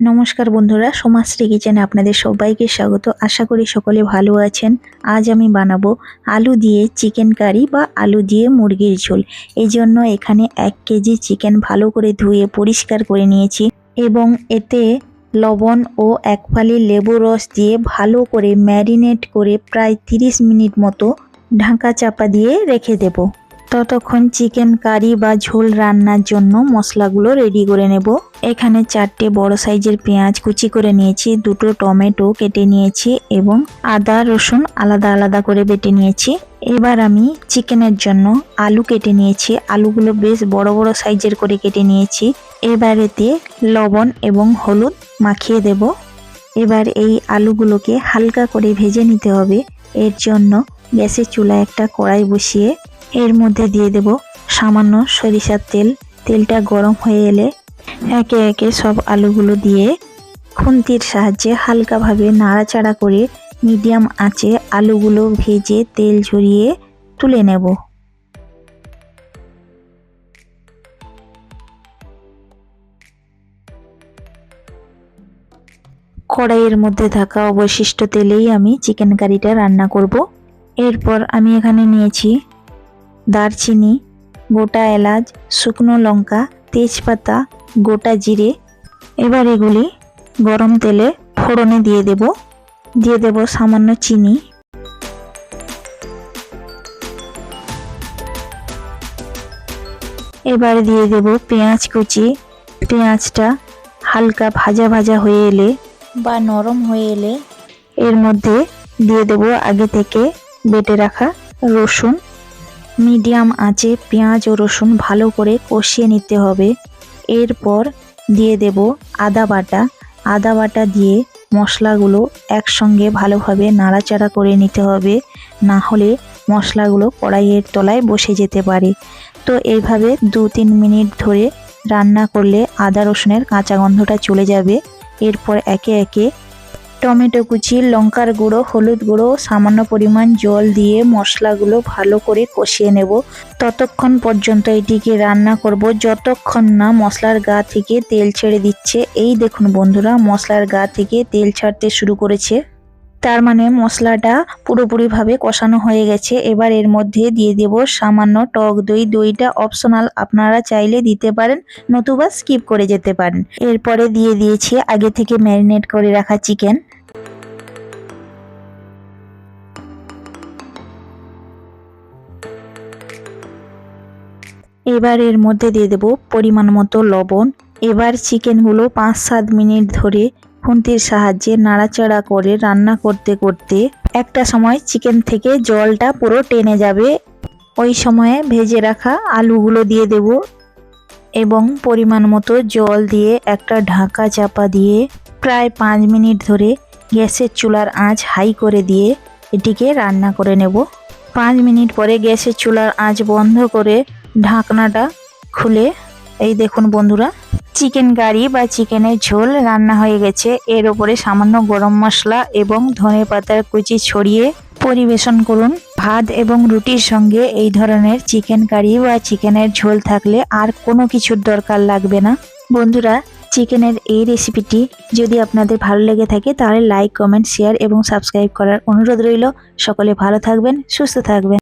নমস্কার বন্ধুরা, সোমাশ্রী কিচেনে আপনাদের সবাইকে স্বাগত। আশা করি সকলে ভালো আছেন। আজ আমি বানাবো আলু দিয়ে চিকেন কারি বা আলু দিয়ে মুরগির ঝোল। এই জন্য এখানে 1 কেজি চিকেন ভালো করে ধুয়ে পরিষ্কার করে নিয়েছি এবং এতে লবণ ও 1 ফালি লেবু রস দিয়ে ভালো করে ম্যারিনেট করে প্রায় 30 মিনিট মতো ঢাকা চাপা দিয়ে রেখে দেব। ততক্ষণ চিকেন কারি বা ঝোল রান্নার জন্য মশলাগুলো রেডি করে নেব। এখানে 4টে বড় সাইজের পেঁয়াজ কুচি করে নিয়েছি, 2টো টমেটো কেটে নিয়েছি এবং আদা রসুন আলাদা আলাদা করে বেটে নিয়েছি। এবার আমি চিকেনের জন্য আলু কেটে নিয়েছি, আলুগুলো বেশ বড় বড় সাইজের করে কেটে নিয়েছি। এবার এতে লবণ এবং হলুদ মাখিয়ে দেব। এবার এই আলুগুলোকে হালকা করে ভেজে নিতে হবে। এর জন্য গ্যাসের চুলায় একটা কড়াই বসিয়ে এর মধ্যে দিয়ে দেব সামান্য সরিষার তেল। তেলটা গরম হয়ে এলে একে একে সব আলুগুলো দিয়ে খুন্তির সাহায্যে হালকাভাবে নাড়াচাড়া করে মিডিয়াম আঁচে আলুগুলো ভেজে তেল ঝরিয়ে তুলে নেব। কড়াইয়ের মধ্যে থাকা অবশিষ্ট তেলেই আমি চিকেন কারিটা রান্না করব। এরপর আমি এখানে নিয়েছি দারচিনি, গোটা এলাচ, শুকনো লঙ্কা, তেজপাতা, গোটা জিরে। এবার এগুলি গরম তেলে ফোড়নে দিয়ে দেব সামান্য চিনি। এবার দিয়ে দেব পেঁয়াজ কুচি। পেঁয়াজটা হালকা ভাজা ভাজা হয়ে এলে বা নরম হয়ে এলে এর মধ্যে দিয়ে দেব আগে থেকে বেটে রাখা রসুন। মিডিয়াম আঁচে পেঁয়াজ ও রসুন ভালো করে কষিয়ে নিতে হবে। এরপর দিয়ে দেব আদা বাটা। আদা বাটা দিয়ে মশলাগুলো একসঙ্গে ভালোভাবে নাড়াচাড়া করে নিতে হবে, না হলে মশলাগুলো কড়াইয়ের তলায় বসে যেতে পারে। তো এইভাবে 2-3 মিনিট ধরে রান্না করলে আদা রসুনের কাঁচা গন্ধটা চলে যাবে। এরপর একে একে টমেটো কুচি, লঙ্কার গুঁড়ো, হলুদ গুঁড়ো, সামান্য পরিমাণ জল দিয়ে মশলাগুলো ভালো করে কষিয়ে নেব। ততক্ষণ পর্যন্ত এটিকে রান্না করব যতক্ষণ না মশলার গা থেকে তেল ছেড়ে দিচ্ছে। এই দেখুন বন্ধুরা, মশলার গা থেকে তেল ছাড়তে শুরু করেছে, তার মানে মশলাটা পুরোপুরিভাবে কষানো হয়ে গেছে। এবার এর মধ্যে দিয়ে দেব সামান্য টক দই। দইটা অপশনাল, আপনারা চাইলে দিতে পারেন, নতুবা স্কিপ করে যেতে পারেন। এরপরে দিয়ে দিয়েছি আগে থেকে ম্যারিনেট করে রাখা চিকেন। এবার এর মধ্যে দিয়ে দেব পরিমাণ মতো লবণ। এবার চিকেনগুলো 5-7 মিনিট ধরে খুন্তির সাহায্যে নাড়াচাড়া করে রান্না করতে করতে একটা সময় চিকেন থেকে জলটা পুরো টেনে যাবে। ওই সময়ে ভেজে রাখা আলুগুলো দিয়ে দেব এবং পরিমাণ মতো জল দিয়ে একটা ঢাকা চাপা দিয়ে প্রায় 5 মিনিট ধরে গ্যাসের চুলার আঁচ হাই করে দিয়ে এটিকে রান্না করে নেব। 5 মিনিট পরে গ্যাসের চুলার আঁচ বন্ধ করে ঢাকনাটা খুলে এই দেখুন বন্ধুরা, চিকেন কারি বা চিকেনের ঝোল রান্না হয়ে গেছে। এর উপরে সামান্য গরম মশলা এবং ধনেপাতার কুচি ছড়িয়ে পরিবেশন করুন। ভাত এবং রুটির সঙ্গে এই ধরনের চিকেন কারি বা চিকেনের ঝোল থাকলে আর কোনো কিছুর দরকার লাগবে না। বন্ধুরা, চিকেনের এই রেসিপিটি যদি আপনাদের ভালো লেগে থাকে তাহলে লাইক, কমেন্ট, শেয়ার এবং সাবস্ক্রাইব করার অনুরোধ রইল। সকলে ভালো থাকবেন, সুস্থ থাকবেন।